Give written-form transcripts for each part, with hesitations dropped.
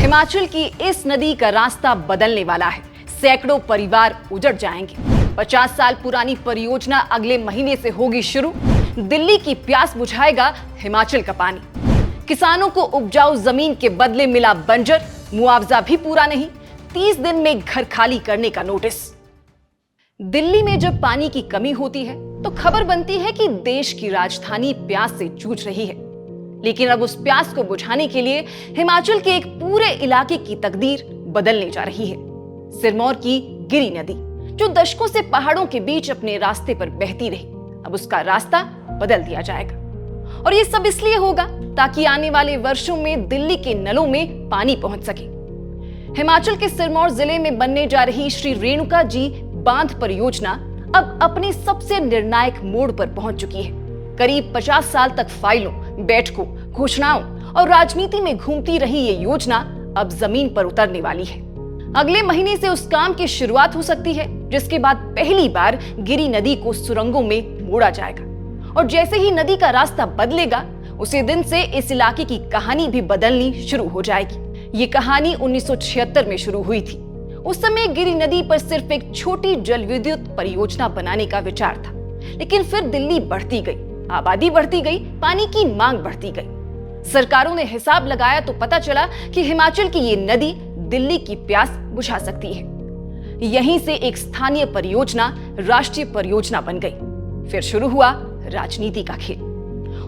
हिमाचल की इस नदी का रास्ता बदलने वाला है। सैकड़ों परिवार उजड़ जाएंगे। 50 साल पुरानी परियोजना अगले महीने से होगी शुरू। दिल्ली की प्यास बुझाएगा हिमाचल का पानी। किसानों को उपजाऊ जमीन के बदले मिला बंजर, मुआवजा भी पूरा नहीं, 30 दिन में घर खाली करने का नोटिस। दिल्ली में जब पानी की कमी होती है तो खबर बनती है कि देश की राजधानी प्यास से जूझ रही है। लेकिन अब उस प्यास को बुझाने के लिए हिमाचल के एक पूरे इलाके की तकदीर बदलने जा रही है। सिरमौर की गिरी नदी, जो दशकों से पहाड़ों के बीच अपने रास्ते पर बहती रही, अब उसका रास्ता बदल दिया जाएगा। और ये सब इसलिए होगा ताकि आने वाले वर्षों में दिल्ली के नलों में पानी पहुंच सके। हिमाचल के सिरमौर जिले में बनने जा रही श्री रेणुका जी बांध परियोजना अब अपने सबसे निर्णायक मोड़ पर पहुंच चुकी है। करीब 50 साल तक फाइलों, बैठकों, घोषणाओं और राजनीति में घूमती रही ये योजना अब जमीन पर उतरने वाली है। अगले महीने से उस काम की शुरुआत हो सकती है, जिसके बाद पहली बार गिरी नदी को सुरंगों में मोड़ा जाएगा। और जैसे ही नदी का रास्ता बदलेगा, उसी दिन से इस इलाके की कहानी भी बदलनी शुरू हो जाएगी। ये कहानी 1976 में शुरू हुई थी। उस समय गिरी नदी पर सिर्फ एक छोटी जल विद्युत परियोजना बनाने का विचार था, लेकिन फिर दिल्ली बढ़ती गई, आबादी बढ़ती गई, पानी की मांग बढ़ती गई। सरकारों ने हिसाब लगाया तो पता चला कि हिमाचल की ये नदी दिल्ली की प्यास बुझा सकती है। यहीं से एक स्थानीय परियोजना राष्ट्रीय परियोजना बन गई। फिर शुरू हुआ राजनीति का खेल।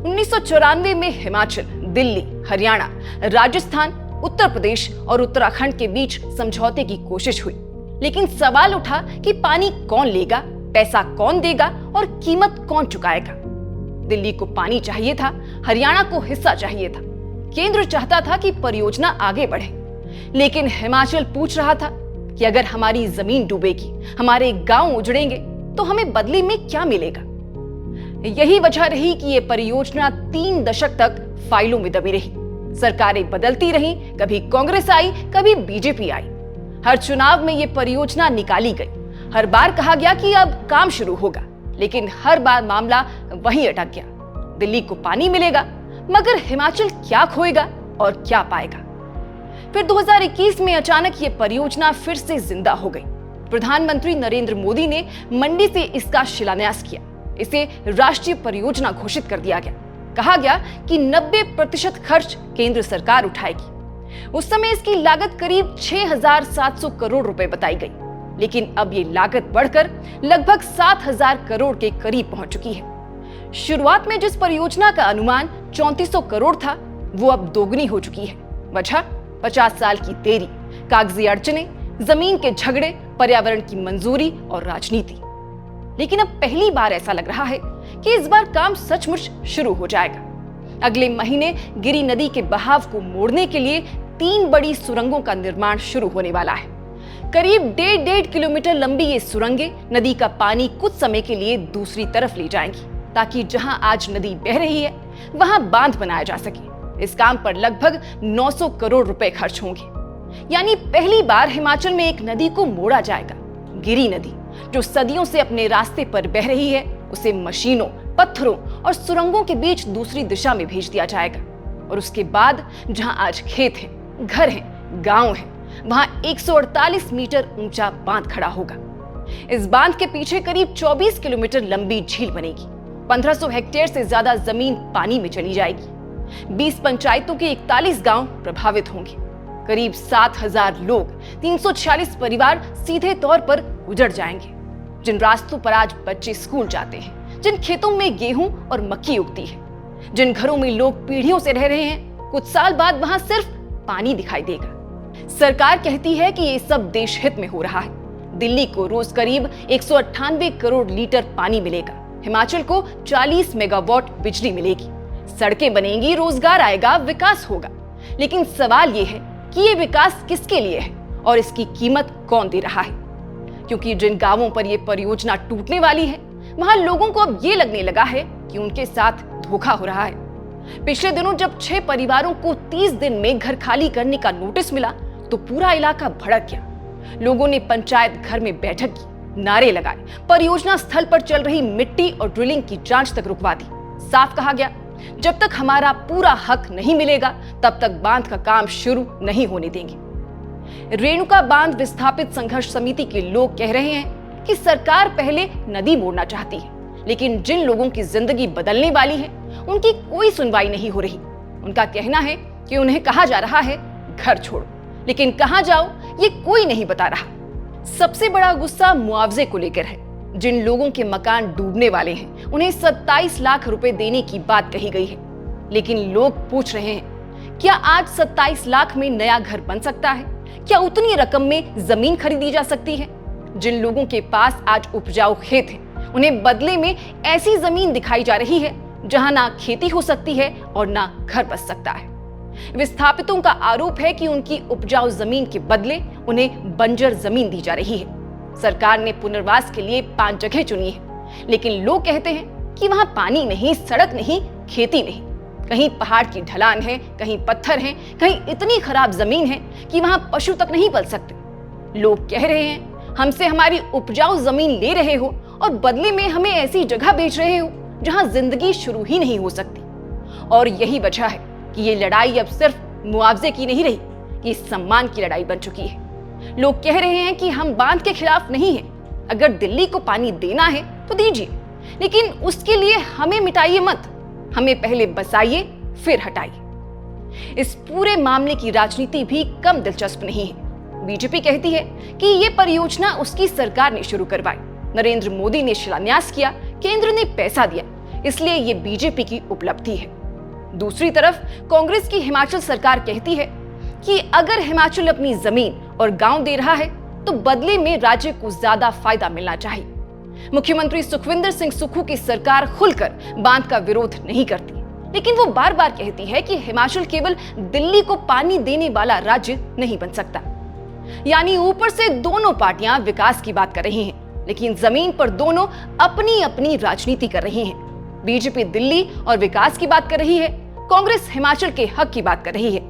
1994 में हिमाचल, दिल्ली, हरियाणा, राजस्थान, उत्तर प्रदेश और उत्तराखंड के बीच समझौते की कोशिश हुई। लेकिन सवाल उठा कि पानी कौन लेगा, पैसा कौन देगा और कीमत कौन चुकाएगा। दिल्ली को पानी चाहिए था, हरियाणा को हिस्सा चाहिए था। केंद्र चाहता था कि परियोजना आगे बढ़े, लेकिन हिमाचल पूछ रहा था कि अगर हमारी जमीन डूबेगी, हमारे गांव उजड़ेंगे, तो हमें बदले में क्या मिलेगा। यही वजह रही कि यह परियोजना 3 दशक तक फाइलों में दबी रही। सरकारें बदलती रहीं, कभी कांग्रेस आई, कभी बीजेपी आई। हर चुनाव में यह परियोजना निकाली गई। हर बार कहा गया कि अब काम शुरू होगा, लेकिन हर बार मामला वहीं अटक गया। दिल्ली को पानी मिलेगा, मगर हिमाचल क्या खोएगा और क्या पाएगा। फिर 2021 में अचानक ये परियोजना फिर से जिंदा हो गई। प्रधानमंत्री नरेंद्र मोदी ने मंडी से इसका शिलान्यास किया। इसे राष्ट्रीय परियोजना घोषित कर दिया गया। कहा गया कि 90% खर्च केंद्र सरकार उठाएगी। उस समय इसकी लागत करीब 6,700 करोड़ रुपए बताई गई, लेकिन अब ये लागत बढ़कर लगभग 7,000 करोड़ के करीब पहुंच चुकी है। शुरुआत में जिस परियोजना का अनुमान 3400 करोड़ था, वो अब दोगुनी हो चुकी है। वजह 50 साल की देरी, कागजी अड़चने, जमीन के झगड़े, पर्यावरण की मंजूरी और राजनीति। लेकिन अब पहली बार ऐसा लग रहा है कि इस बार काम सचमुच शुरू हो जाएगा। अगले महीने गिरी नदी के बहाव को मोड़ने के लिए 3 बड़ी सुरंगों का निर्माण शुरू होने वाला है। करीब 1.5 किलोमीटर लंबी ये सुरंगें नदी का पानी कुछ समय के लिए दूसरी तरफ ले जाएंगी, ताकि जहां आज नदी बह रही है वहां बांध बनाया जा सके। इस काम पर लगभग 900 करोड़ रुपए खर्च होंगे। यानी पहली बार हिमाचल में एक नदी को मोड़ा जाएगा। गिरी नदी, जो सदियों से अपने रास्ते पर बह रही है, उसे मशीनों, पत्थरों और सुरंगों के बीच दूसरी दिशा में भेज दिया जाएगा। और उसके बाद जहां आज खेत हैं, घर हैं, गांव हैं, वहां 148 मीटर ऊंचा बांध खड़ा होगा। इस बांध के पीछे करीब 24 किलोमीटर लंबी झील बनेगी। 1500 हेक्टेयर से ज्यादा जमीन पानी में चली जाएगी। 20 पंचायतों के 41 गांव प्रभावित होंगे। करीब 7,000 लोग, 346 परिवार सीधे तौर पर उजड़ जाएंगे। जिन रास्तों पर आज बच्चे स्कूल जाते हैं, जिन खेतों में गेहूं और मक्की उगती है, जिन घरों में लोग पीढ़ियों से रह रहे हैं, कुछ साल बाद वहां सिर्फ पानी दिखाई देगा। सरकार कहती है कि ये सब देश हित में हो रहा है। दिल्ली को रोज करीब 198 करोड़ लीटर पानी मिलेगा। हिमाचल को 40 मेगावाट बिजली मिलेगी। सड़कें बनेंगी, रोजगार आएगा, विकास होगा। लेकिन सवाल ये है कि ये विकास किसके लिए है और इसकी कीमत कौन दे रहा है। क्योंकि जिन गांवों पर यह परियोजना टूटने वाली है, वहां लोगों को अब ये लगने लगा है कि उनके साथ धोखा हो रहा है। पिछले दिनों जब 6 परिवारों को 30 दिन में घर खाली करने का नोटिस मिला, तो पूरा इलाका भड़क गया। लोगों ने पंचायत घर में बैठक की, नारे लगाए, परियोजना स्थल पर चल रही मिट्टी और ड्रिलिंग की जांच तक रुकवा दी। साफ कहा गया जब तक हमारा पूरा हक नहीं मिलेगा तब तक बांध का काम शुरू नहीं होने देंगे। रेणुका बांध विस्थापित संघर्ष समिति के लोग कह रहे हैं कि सरकार पहले नदी मोड़ना चाहती है, लेकिन जिन लोगों की जिंदगी बदलने वाली है उनकी कोई सुनवाई नहीं हो रही। उनका कहना है कि उन्हें कहा जा रहा है घर छोड़ो, लेकिन कहां जाओ ये कोई नहीं बता रहा। सबसे बड़ा गुस्सा मुआवजे को लेकर है। जिन लोगों के मकान डूबने वाले हैं उन्हें 27 लाख रुपए देने की बात कही गई है, लेकिन लोग पूछ रहे हैं क्या आज 27 लाख में नया घर बन सकता है? क्या उतनी रकम में जमीन खरीदी जा सकती है? जिन लोगों के पास आज उपजाऊ खेत है उन्हें बदले में ऐसी जमीन दिखाई जा रही है जहां ना खेती हो सकती है और ना घर बस सकता है। विस्थापितों का आरोप है कि उनकी उपजाऊ जमीन के बदले उन्हें बंजर जमीन दी जा रही है। सरकार ने पुनर्वास के लिए 5 जगह चुनी है, लेकिन लोग कहते हैं कि वहां पानी नहीं, सड़क नहीं, खेती नहीं। कहीं पहाड़ की ढलान है, कहीं पत्थर है, कहीं इतनी खराब जमीन है कि वहां पशु तक नहीं पल सकते। लोग कह रहे हैं हमसे हमारी उपजाऊ जमीन ले रहे हो और बदले में हमें ऐसी जगह बेच रहे हो जहां जिंदगी शुरू ही नहीं हो सकती। और यही वजह है कि ये लड़ाई अब सिर्फ मुआवजे की नहीं रही, ये सम्मान की लड़ाई बन चुकी है। लोग कह रहे हैं कि हम बांध के खिलाफ नहीं हैं। अगर दिल्ली को पानी देना है तो दीजिए, लेकिन उसके लिए हमें मिटाइए मत, हमें पहले बसाइए फिर हटाइए। इस पूरे मामले की राजनीति भी कम दिलचस्प नहीं है। बीजेपी कहती है कि ये परियोजना उसकी सरकार ने शुरू करवाई, नरेंद्र मोदी ने शिलान्यास किया, केंद्र ने पैसा दिया, इसलिए ये बीजेपी की उपलब्धि है। दूसरी तरफ कांग्रेस की हिमाचल सरकार कहती है कि अगर हिमाचल अपनी जमीन और गांव दे रहा है तो बदले में राज्य को ज्यादा फायदा मिलना चाहिए। मुख्यमंत्री सुखविंदर सिंह सुक्खू की सरकार खुलकर बांध का विरोध नहीं करती, लेकिन वो बार बार कहती है कि हिमाचल केवल दिल्ली को पानी देने वाला राज्य नहीं बन सकता। यानी ऊपर से दोनों पार्टियां विकास की बात कर रही हैं, लेकिन जमीन पर दोनों अपनी अपनी राजनीति कर रही हैं। बीजेपी दिल्ली और विकास की बात कर रही है, कांग्रेस हिमाचल के हक की बात कर रही है,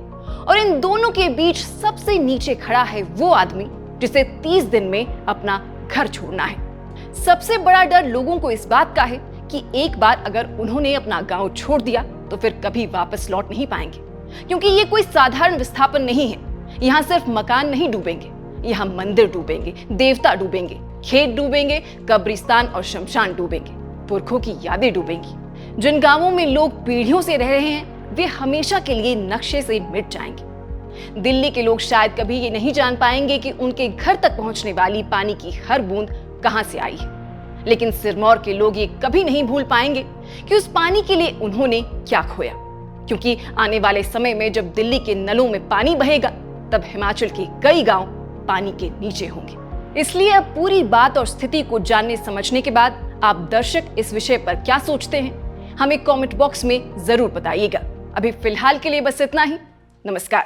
और इन दोनों के बीच सबसे नीचे खड़ा है वो आदमी जिसे 30 दिन में अपना घर छोड़ना है। सबसे बड़ा डर लोगों को इस बात का है कि एक बार अगर उन्होंने अपना गांव छोड़ दिया तो फिर कभी वापस लौट नहीं पाएंगे, क्योंकि ये कोई साधारण विस्थापन नहीं है। यहाँ सिर्फ मकान नहीं डूबेंगे, यहाँ मंदिर डूबेंगे, देवता डूबेंगे, खेत डूबेंगे, कब्रिस्तान और शमशान डूबेंगे, पुरखों की यादें डूबेंगी। जिन गांवों में लोग पीढ़ियों से रह रहे हैं वे हमेशा के लिए नक्शे से मिट जाएंगे। दिल्ली के लोग शायद कभी ये नहीं जान पाएंगे कि उनके घर तक पहुंचने वाली पानी की हर बूंद कहां से आई है, लेकिन सिरमौर के लोग ये कभी नहीं भूल पाएंगे कि उस पानी के लिए उन्होंने क्या खोया, क्योंकि आने वाले समय में जब दिल्ली के नलों में पानी बहेगा तब हिमाचल के कई गांव पानी के नीचे होंगे। इसलिए अब पूरी बात और स्थिति को जानने समझने के बाद आप दर्शक इस विषय पर क्या सोचते हैं, हमें कमेंट बॉक्स में जरूर बताइएगा। अभी फिलहाल के लिए बस इतना ही। नमस्कार।